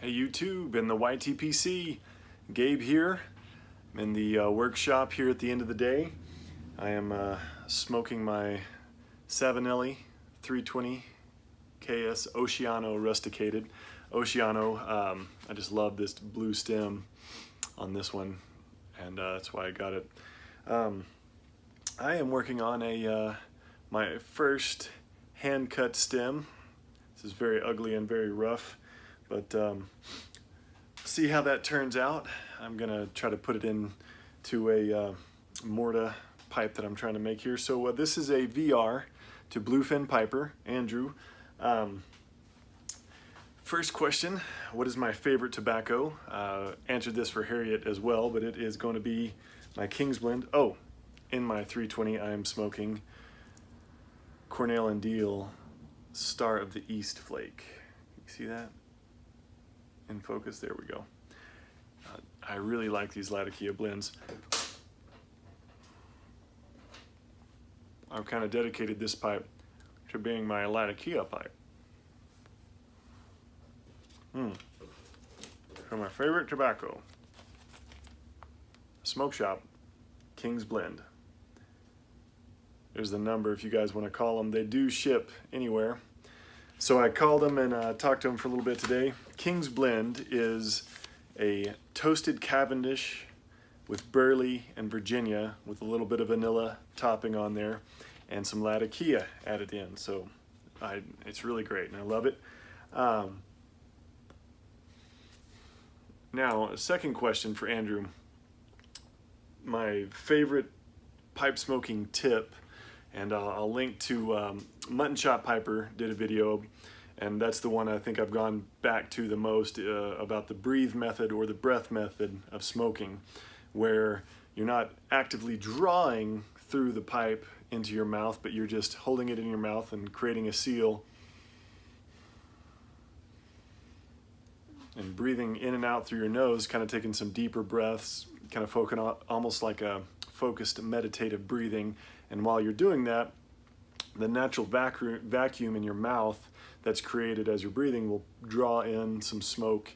Hey YouTube and the YTPC, Gabe here. I'm in the workshop here at the end of the day. I am smoking my Savinelli 320 KS Oceano rusticated. Oceano, I just love this blue stem on this one, and that's why I got it. I am working on my first hand cut stem. This is very ugly and very rough, but see how that turns out. I'm gonna try to put it into a Morta pipe that I'm trying to make here. So this is a VR to Bluefin Piper, Andrew. First question, what is my favorite tobacco? Answered this for Harriet as well, but it is going to be my King's Blend. Oh, in my 320 I am smoking Cornell and Deal Star of the East Flake. You see that? In focus, there we go. I really like these Latakia blends. I've kind of dedicated this pipe to being my Latakia pipe. So my favorite tobacco, Smoke Shop, King's Blend. There's the number if you guys want to call them. They do ship anywhere. So I called them and talked to them for a little bit today. King's Blend is a toasted Cavendish with burley and Virginia with a little bit of vanilla topping on there and some Latakia added in. So it's really great and I love it. Now, a second question for Andrew. My favorite pipe smoking tip, and I'll link to Mutton Chop Piper did a video, and that's the one I think I've gone back to the most about the breathe method or the breath method of smoking, where you're not actively drawing through the pipe into your mouth, but you're just holding it in your mouth and creating a seal and breathing in and out through your nose, kind of taking some deeper breaths, kind of focusing on almost like a focused meditative breathing. And while you're doing that, the natural vacuum in your mouth that's created as you're breathing will draw in some smoke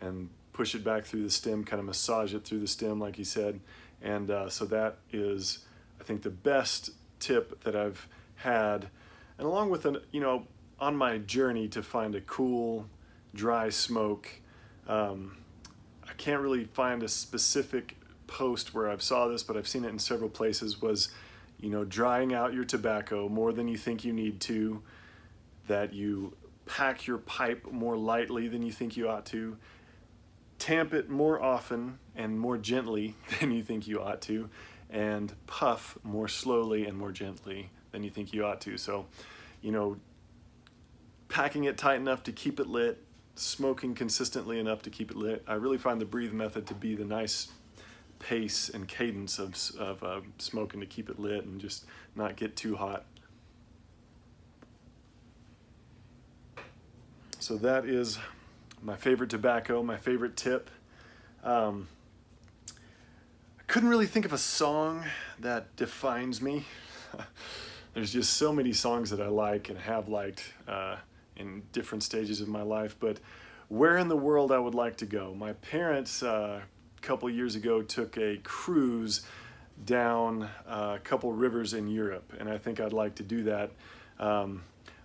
and push it back through the stem, kind of massage it through the stem like he said. And so that is, I think, the best tip that I've had. And along with, on my journey to find a cool, dry smoke, I can't really find a specific post where I've saw this, but I've seen it in several places, was drying out your tobacco more than you think you need to, that you pack your pipe more lightly than you think you ought to, tamp it more often and more gently than you think you ought to, and puff more slowly and more gently than you think you ought to. So, packing it tight enough to keep it lit, smoking consistently enough to keep it lit. I really find the breathe method to be the nice pace and cadence of smoking to keep it lit and just not get too hot. So that is my favorite tobacco, my favorite tip. I couldn't really think of a song that defines me. There's just so many songs that I like and have liked in different stages of my life, but where in the world I would like to go. My parents a couple years ago took a cruise down a couple rivers in Europe, and I think I'd like to do that.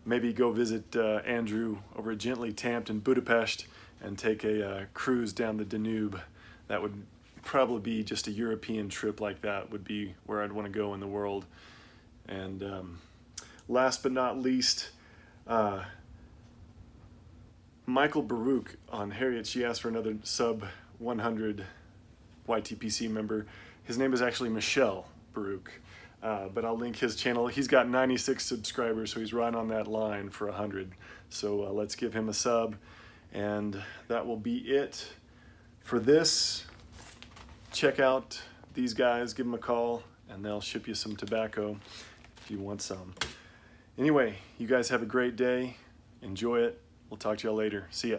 Maybe go visit Andrew over at Gently Tamped in Budapest and take a cruise down the Danube. That would probably be just a European trip like that would be where I'd want to go in the world. And last but not least, Michael Baruch on Harriet, she asked for another sub 100 YTPC member. His name is actually Michelle Baruch, but I'll link his channel. He's got 96 subscribers, so he's right on that line for 100. So let's give him a sub, and that will be it for this. Check out these guys, give them a call, and they'll ship you some tobacco if you want some. Anyway, you guys have a great day. Enjoy it. We'll talk to y'all later. See ya.